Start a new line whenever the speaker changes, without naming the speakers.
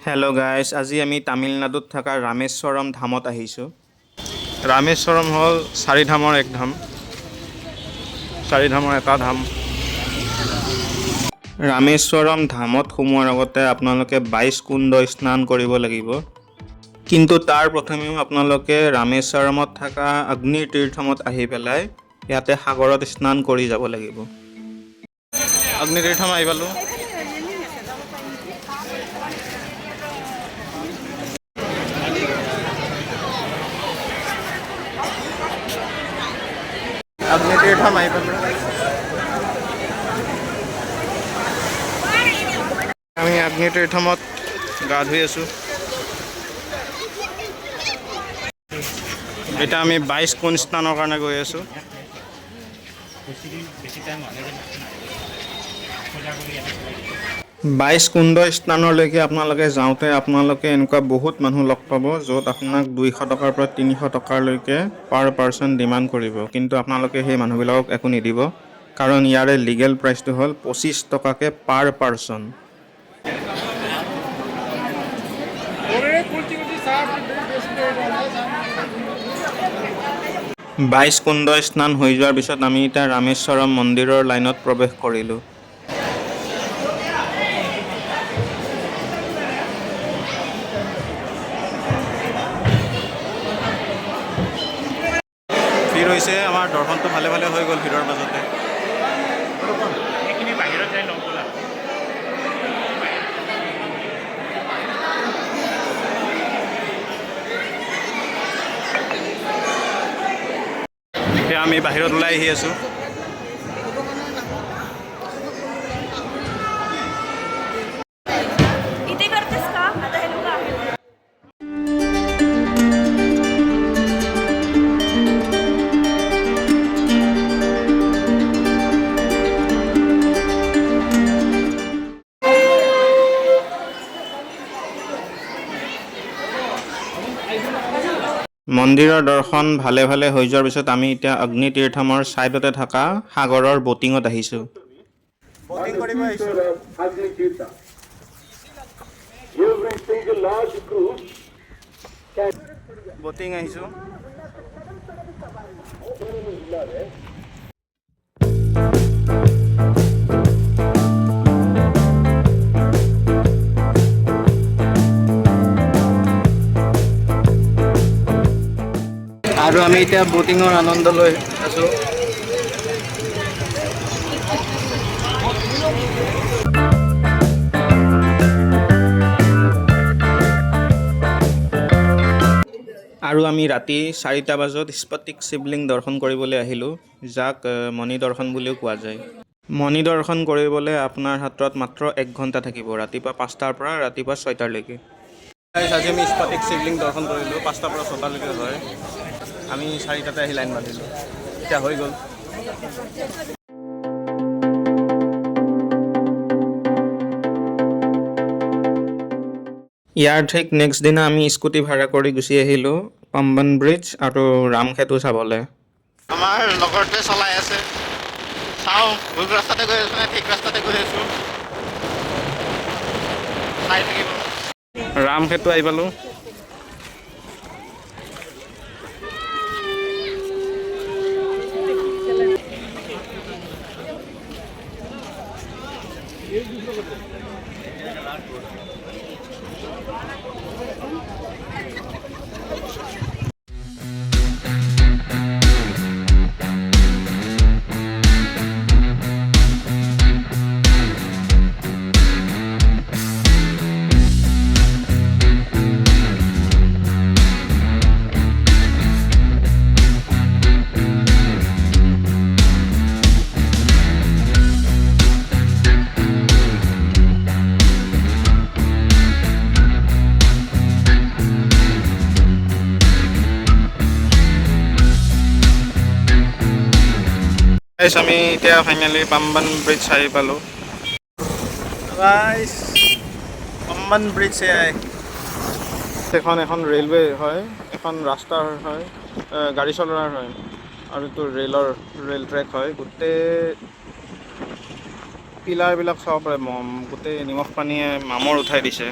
Hello' guys, আজি আমি তামিলনাডুত থকা ৰামেশ্বৰম ধামত আহিছোঁ। ৰামেশ্বৰম হ'ল চাৰিধামৰ এক ধাম, চাৰিধামৰ এটা ধাম। ৰামেশ্বৰম ধামত সোমোৱাৰ আগতে আপোনালোকে 22 কুণ্ড স্নান কৰিব লাগিব। কিন্তু তাৰ প্ৰথমেও আপোনালোকে ৰামেশ্বৰমত থকা অগ্নিৰ তীৰ্থমত আহি পেলাই ইয়াতে সাগৰত স্নান কৰি যাব লাগিব। অগ্নি তীৰ্থম আহি পালোঁ। অগ্নি তীৰ্থম আহি পালোঁ। আমি অগ্নি তীৰ্থমত গা ধুই আছোঁ। এতিয়া আমি 22 কুণ্ড স্নানৰ কাৰণে গৈ আছোঁ। বাইশ কুণ্ড স্নানলৈকে আপোনালোকে যাওঁতে আপোনালোকে এনেকুৱা বহুত মানুহ লগ পাব, য'ত আপোনাক 200 টকাৰ পৰা 300 টকালৈকে পাৰ পাৰ্চন ডিমাণ্ড কৰিব। কিন্তু আপোনালোকে সেই মানুহবিলাকক একো নিদিব, কাৰণ ইয়াৰে লিগেল প্ৰাইচটো হ'ল 25 টকাকৈ পাৰ পাৰ্চন। 22 কুণ্ড স্নান হৈ যোৱাৰ পিছত আমি এতিয়া ৰামেশ্বৰম মন্দিৰৰ লাইনত প্ৰৱেশ কৰিলোঁ। ভিৰ হৈছে, আমাৰ দৰ্শনটো ভালে ভালে হৈ গ'ল ভিৰৰ মাজতে। এতিয়া আমি বাহিৰত ওলাই আহি আছোঁ। মন্দিৰৰ দৰ্শন ভালে ভালে হৈ যোৱাৰ পিছত আমি এতিয়া অগ্নি তীৰ্থমৰ ছাইডতে থকা সাগৰৰ ব'টিঙত আহিছোঁ। ব'টিং কৰিব আহিছোঁ। ব'টিং আহিছোঁ। আৰু আমি এতিয়া ব'টিঙৰ আনন্দ লৈ আছোঁ। আৰু আমি ৰাতি 4টা বজাত স্ফটিক শিৱলিংগ দৰ্শন কৰিবলৈ আহিলোঁ, যাক মণি দৰ্শন বুলিও কোৱা যায়। মণি দৰ্শন কৰিবলৈ আপোনাৰ হাতত মাত্ৰ 1 ঘণ্টা থাকিব, ৰাতিপুৱা 5টাৰ পৰা ৰাতিপুৱা 6টালৈকে। আজি আমি স্ফটিক শিৱলিংগ দৰ্শন কৰিলোঁ, 5টাৰ পৰা 6টালৈকে হয়। আমি 4টাতে আহি লাইন বান্ধিলোঁ, এতিয়া হৈ গ'ল। ইয়াৰ ঠিক নেক্সট দিনা আমি স্কুটি ভাড়া কৰি গুচি আহিলোঁ পাম্বন ব্ৰিজ আৰু ৰামসেতু চাবলৈ। আমাৰ লগৰটোৱে চলাই আছে, চাওঁ ভুল ৰাস্তাতে গৈ আছোঁ নে ঠিক ৰাস্তাতে গৈ আছোঁ, চাই থাকিব। ৰামসেতু আহি পালোঁ। আমি এতিয়া ফাইনেলি পাম্বন ব্ৰিজ আহি পালোঁ। পাম্বন ব্ৰিজ এখন ৰেলৱে হয়, এখন ৰাস্তাৰ হয়, গাড়ী চলোৱাৰ হয়, আৰু এইটো ৰেল ট্ৰেক হয়। গোটেই পিলাৰবিলাক চাব পাৰে, গোটেই নিমখ পানীয়ে মামৰ উঠাই দিছে।